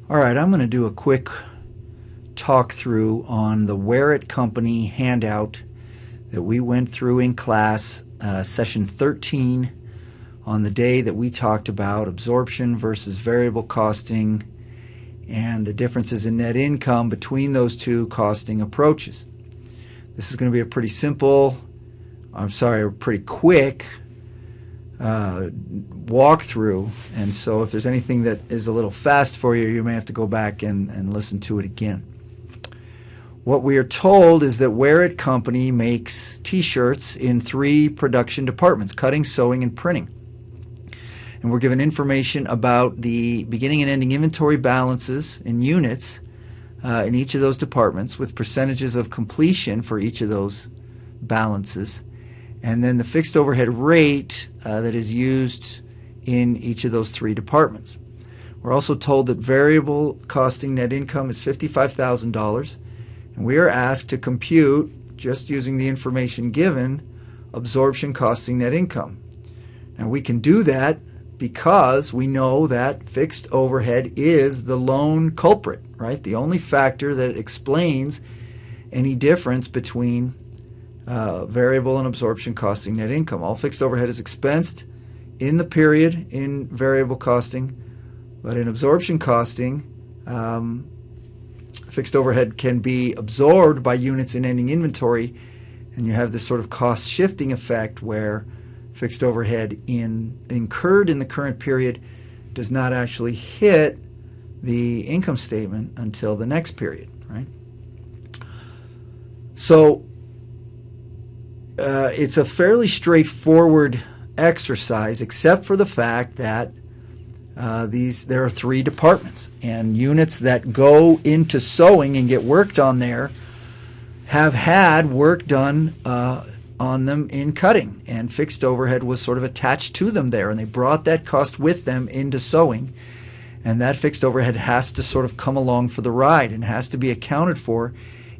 Alright, I'm going to do a quick talk through on the WearIt Company handout that we went through in class, session 13, on the day that we talked about absorption versus variable costing and the differences in net income between those two costing approaches. This is going to be a pretty quick walkthrough, and so if there's anything that is a little fast for you, you may have to go back and listen to it again. What we are told is that WearIt Company makes t-shirts in 3 production departments: cutting, sewing, and printing. And we're given information about the beginning and ending inventory balances in units in each of those departments, with percentages of completion for each of those balances, and then the fixed overhead rate that is used in each of those 3 departments. We're also told that variable costing net income is $55,000, and we are asked to compute, just using the information given, absorption costing net income. Now we can do that because we know that fixed overhead is the lone culprit, right? The only factor that explains any difference between variable and absorption costing net income. All fixed overhead is expensed in the period in variable costing, but in absorption costing, fixed overhead can be absorbed by units in ending inventory, and you have this sort of cost shifting effect where fixed overhead incurred in the current period does not actually hit the income statement until the next period, right? So it's a fairly straightforward exercise, except for the fact that there are 3 departments, and units that go into sewing and get worked on there have had work done on them in cutting, and fixed overhead was sort of attached to them there, and they brought that cost with them into sewing, and that fixed overhead has to sort of come along for the ride and has to be accounted for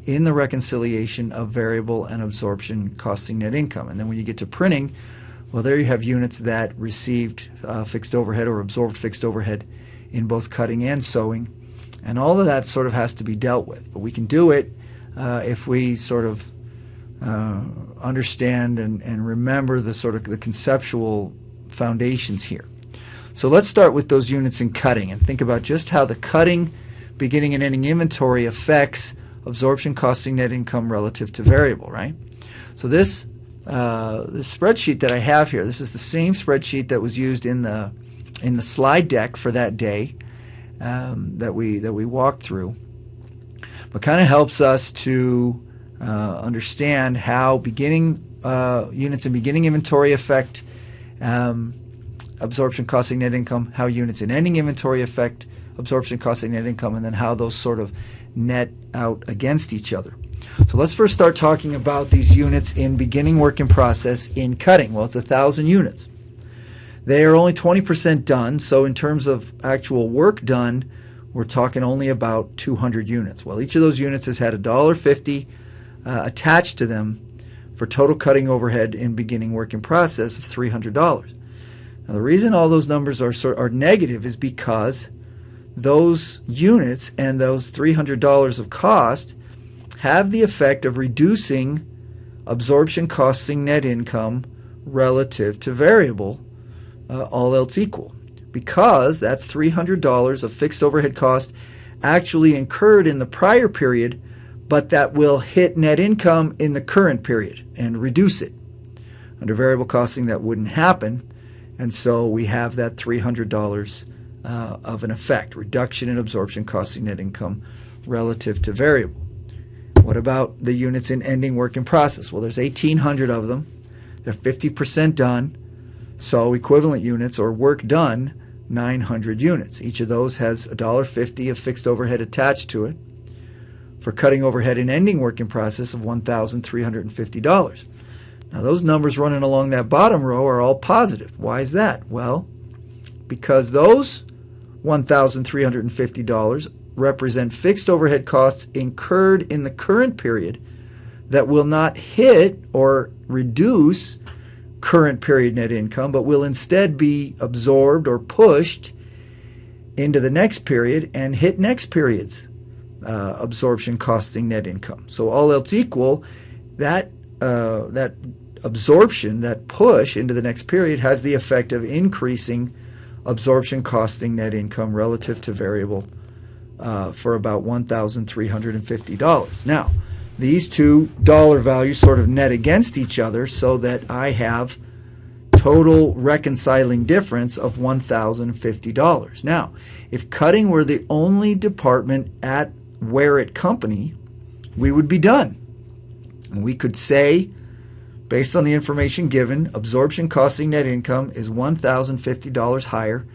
in the reconciliation of variable and absorption costing net income. And then when you get to printing, well, there you have units that received fixed overhead or absorbed fixed overhead in both cutting and sewing, and all of that sort of has to be dealt with. But we can do it if we sort of understand and remember the conceptual foundations here. So let's start with those units in cutting and think about just how the cutting beginning and ending inventory affects absorption costing net income relative to variable, right? So this spreadsheet that I have here, this is the same spreadsheet that was used in the slide deck for that day that we walked through, but kind of helps us to understand how units in beginning inventory affect absorption costing net income, how units in ending inventory affect absorption costing net income, and then how those sort of net out against each other. So let's first start talking about these units in beginning work in process in cutting. Well, it's 1,000 units. They are only 20% done, so in terms of actual work done, we're talking only about 200 units. Well, each of those units has had $1.50 attached to them for total cutting overhead in beginning work in process of $300. Now, the reason all those numbers are negative is because those units and those $300 of cost have the effect of reducing absorption costing net income relative to variable, all else equal, because that's $300 of fixed overhead cost actually incurred in the prior period, but that will hit net income in the current period and reduce it. Under variable costing, that wouldn't happen, and so we have that $300 of an effect, reduction in absorption costing net income relative to variable. What about the units in ending work in process? Well, there's 1,800 of them. They're 50% done, so equivalent units or work done, 900 units. Each of those has $1.50 of fixed overhead attached to it for cutting overhead in ending work in process of $1,350. Now those numbers running along that bottom row are all positive. Why is that? Well, because those $1,350 represent fixed overhead costs incurred in the current period that will not hit or reduce current period net income, but will instead be absorbed or pushed into the next period and hit next period's absorption costing net income. So all else equal, that absorption, that push into the next period, has the effect of increasing absorption costing net income relative to variable for about $1,350. Now, these two dollar values sort of net against each other so that I have total reconciling difference of $1,050. Now, if cutting were the only department at WearIt Company, we would be done. And we could say, based on the information given, absorption costing net income is $1,050 higher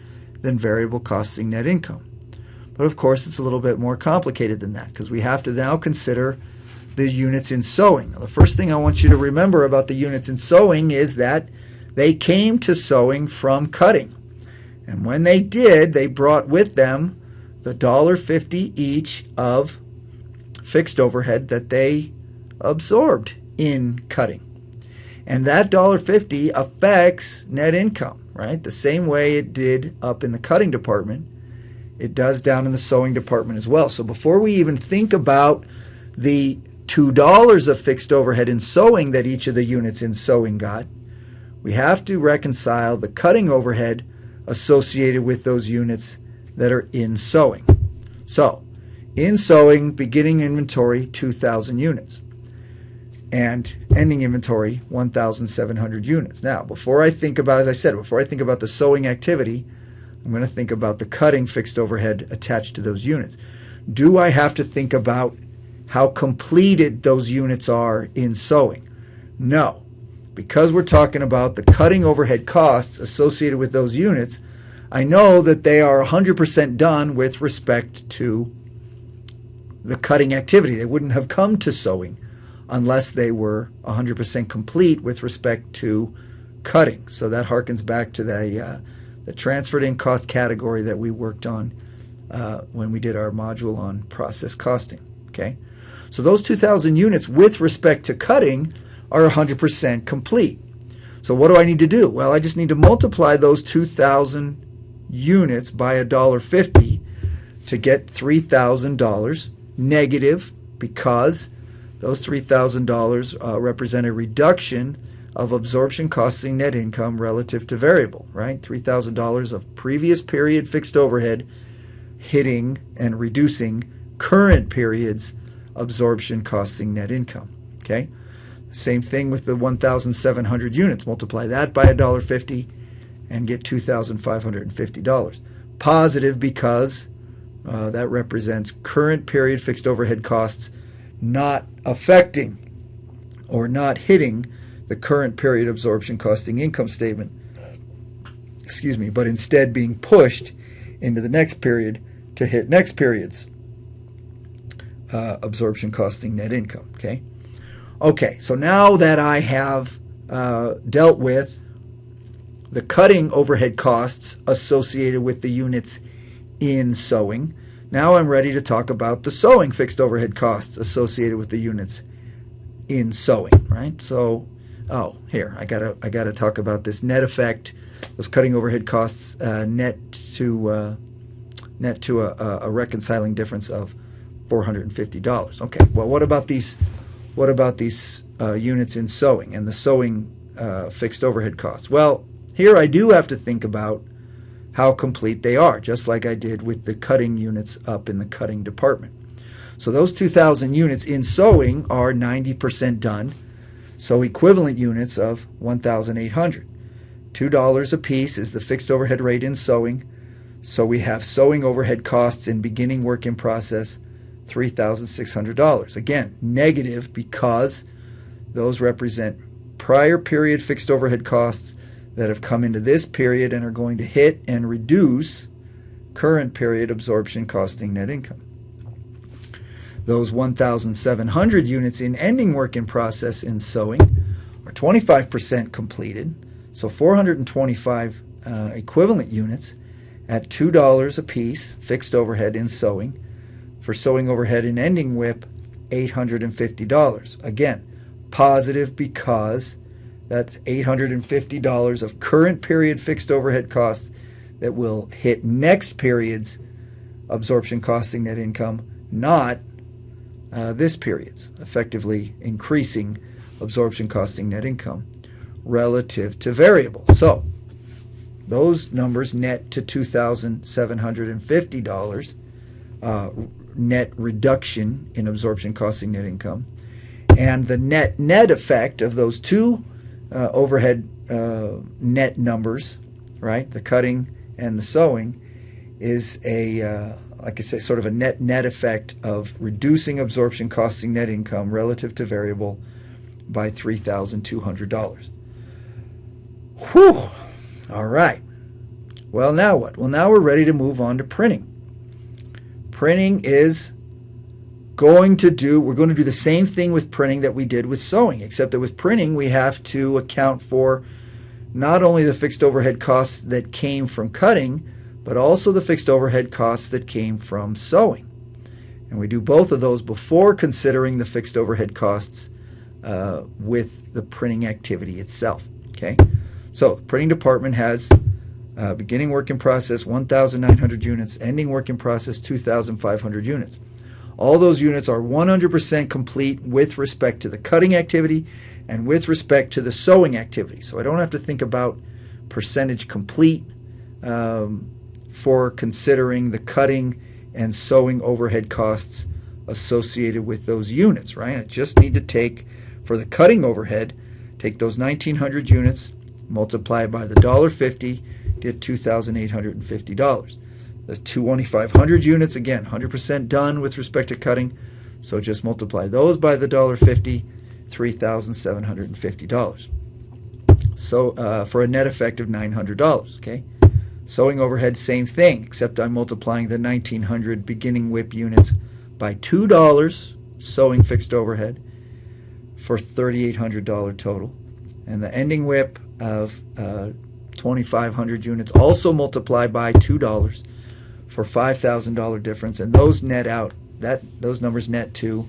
than variable costing net income. But of course, it's a little bit more complicated than that because we have to now consider the units in sewing. Now, the first thing I want you to remember about the units in sewing is that they came to sewing from cutting. And when they did, they brought with them the $1.50 each of fixed overhead that they absorbed in cutting. And that $1.50 affects net income, right? The same way it did up in the cutting department, it does down in the sewing department as well. So before we even think about the $2 of fixed overhead in sewing that each of the units in sewing got, we have to reconcile the cutting overhead associated with those units that are in sewing. So, in sewing, beginning inventory, 2,000 units. And ending inventory, 1,700 units. Now, before I think about, as I said, before I think about the sewing activity, I'm going to think about the cutting fixed overhead attached to those units. Do I have to think about how completed those units are in sewing? No. Because we're talking about the cutting overhead costs associated with those units, I know that they are 100% done with respect to the cutting activity. They wouldn't have come to sewing unless they were 100% complete with respect to cutting. So that harkens back to the transferred in cost category that we worked on when we did our module on process costing. Okay, so those 2,000 units with respect to cutting are 100% complete. So what do I need to do? Well, I just need to multiply those 2,000 units by $1.50 to get $3,000 negative, because those $3,000 represent a reduction of absorption costing net income relative to variable, right? $3,000 of previous period fixed overhead hitting and reducing current period's absorption costing net income, okay? Same thing with the 1,700 units. Multiply that by $1.50 and get $2,550. Positive because that represents current period fixed overhead costs not affecting or not hitting the current period absorption costing income statement, but instead being pushed into the next period to hit next period's absorption costing net income, okay? Okay, so now that I have dealt with the cutting overhead costs associated with the units in sewing, now I'm ready to talk about the sewing fixed overhead costs associated with the units in sewing, right? So, here, I gotta talk about this net effect, those cutting overhead costs net to a reconciling difference of $450. Okay, well, what about these units in sewing and the sewing fixed overhead costs? Well, here I do have to think about how complete they are, just like I did with the cutting units up in the cutting department. So those 2,000 units in sewing are 90% done, so equivalent units of 1,800. $2 a piece is the fixed overhead rate in sewing, so we have sewing overhead costs in beginning work in process, $3,600. Again, negative because those represent prior period fixed overhead costs that have come into this period and are going to hit and reduce current period absorption costing net income. Those 1,700 units in ending work in process in sewing are 25% completed, so 425 equivalent units at $2 a piece fixed overhead in sewing. For sewing overhead in ending WIP, $850. Again, positive because that's $850 of current period fixed overhead costs that will hit next period's absorption costing net income, not this period's, effectively increasing absorption costing net income relative to variable. So those numbers net to $2,750 net reduction in absorption costing net income, and the net effect of those two overhead net numbers, right, the cutting and the sewing, is a like I say, sort of a net effect of reducing absorption costing net income relative to variable by $3,200. Whew! All right. Well, now what? Well, now we're ready to move on to printing. Printing is we're going to do the same thing with printing that we did with sewing, except that with printing we have to account for not only the fixed overhead costs that came from cutting, but also the fixed overhead costs that came from sewing. And we do both of those before considering the fixed overhead costs with the printing activity itself. Okay, so the printing department has beginning work in process 1,900 units, ending work in process 2,500 units. All those units are 100% complete with respect to the cutting activity and with respect to the sewing activity. So I don't have to think about percentage complete for considering the cutting and sewing overhead costs associated with those units, right? I just need to take, for the cutting overhead, take those 1,900 units, multiply it by the $1.50, get $2,850. The 2,500 units, again, 100% done with respect to cutting, so just multiply those by the $1.50, $3,750. So for a net effect of $900, okay? Sewing overhead, same thing, except I'm multiplying the 1,900 beginning WIP units by $2 sewing fixed overhead for $3,800 total. And the ending WIP of 2,500 units also multiplied by $2 for $5,000 difference, and those net out, those numbers net to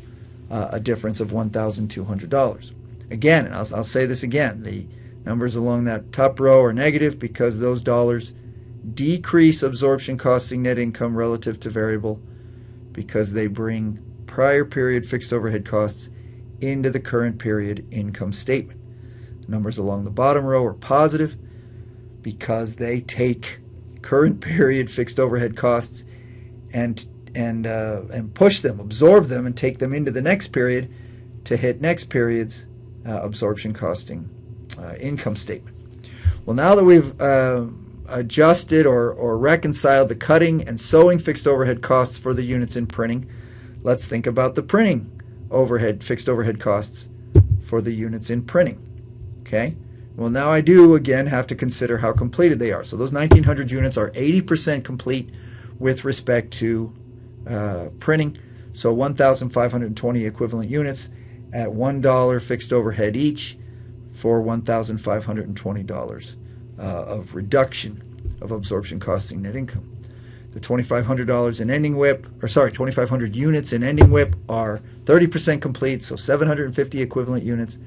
a difference of $1,200. Again, and I'll say this again, the numbers along that top row are negative because those dollars decrease absorption costing net income relative to variable because they bring prior period fixed overhead costs into the current period income statement. The numbers along the bottom row are positive because they take current period fixed overhead costs and push them, absorb them, and take them into the next period to hit next period's absorption costing income statement. Well, now that we've adjusted or reconciled the cutting and sewing fixed overhead costs for the units in printing, let's think about the printing fixed overhead costs for the units in printing. Okay? Well, now I do again have to consider how completed they are. So those 1,900 units are 80% complete with respect to printing. So 1,520 equivalent units at $1 fixed overhead each for $1,520 of reduction of absorption costing net income. The $2,500 in ending WIP, 2,500 units in ending WIP are 30% complete, so 750 equivalent units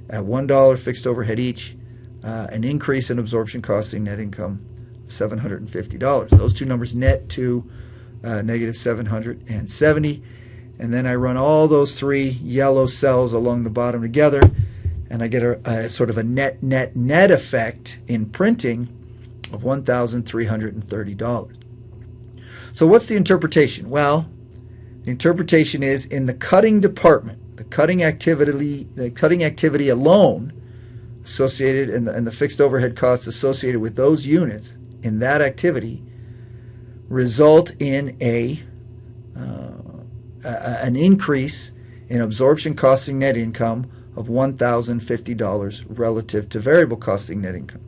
at $1 fixed overhead each, an increase in absorption costing net income of $750. Those two numbers net to negative 770, and then I run all those three yellow cells along the bottom together, and I get a sort of a net effect in printing of $1,330. So what's the interpretation? Well, the interpretation is in the cutting department, the cutting activity alone associated and the fixed overhead costs associated with those units in that activity result in an increase in absorption costing net income of $1,050 relative to variable costing net income.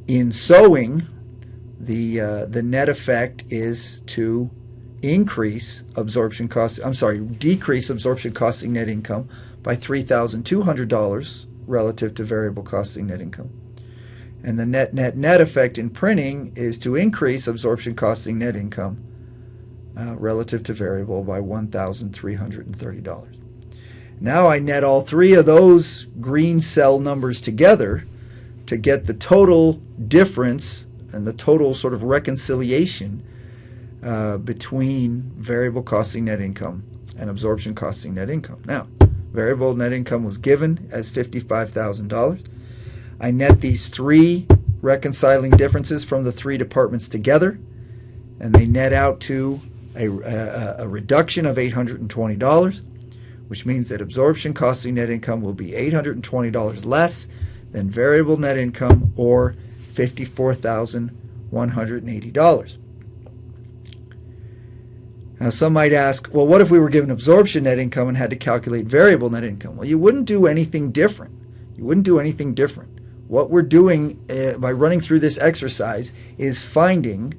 In sewing, the net effect is to decrease absorption costing net income by $3,200 relative to variable costing net income. And the net effect in printing is to increase absorption costing net income relative to variable by $1,330. Now I net all three of those green cell numbers together to get the total difference and the total sort of reconciliation between variable costing net income and absorption costing net income. Now, variable net income was given as $55,000. I net these three reconciling differences from the three departments together, and they net out to a reduction of $820, which means that absorption costing net income will be $820 less than variable net income, or $54,180. Now, some might ask, well, what if we were given absorption net income and had to calculate variable net income? Well, you wouldn't do anything different. You wouldn't do anything different. What we're doing by running through this exercise is finding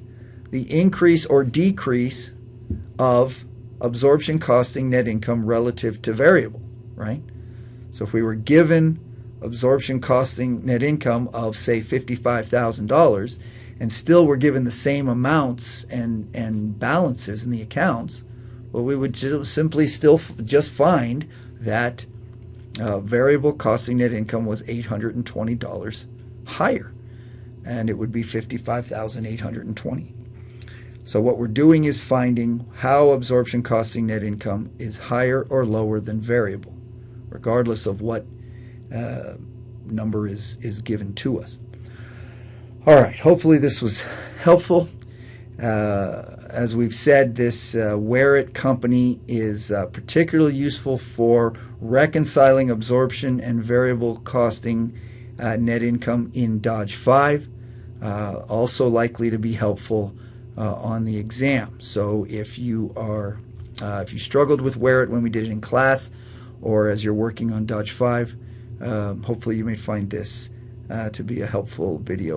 the increase or decrease of absorption costing net income relative to variable, right? So if we were given absorption costing net income of, say, $55,000, and still we're given the same amounts and balances in the accounts, well, we would simply still just find that variable costing net income was $820 higher, and it would be $55,820. So what we're doing is finding how absorption costing net income is higher or lower than variable, regardless of what number is given to us. All right, hopefully this was helpful. As we've said, this WearIt Company is particularly useful for reconciling absorption and variable costing net income in Dodge 5. Also likely to be helpful on the exam. So if you struggled with WearIt when we did it in class, or as you're working on Dodge 5, hopefully you may find this to be a helpful video.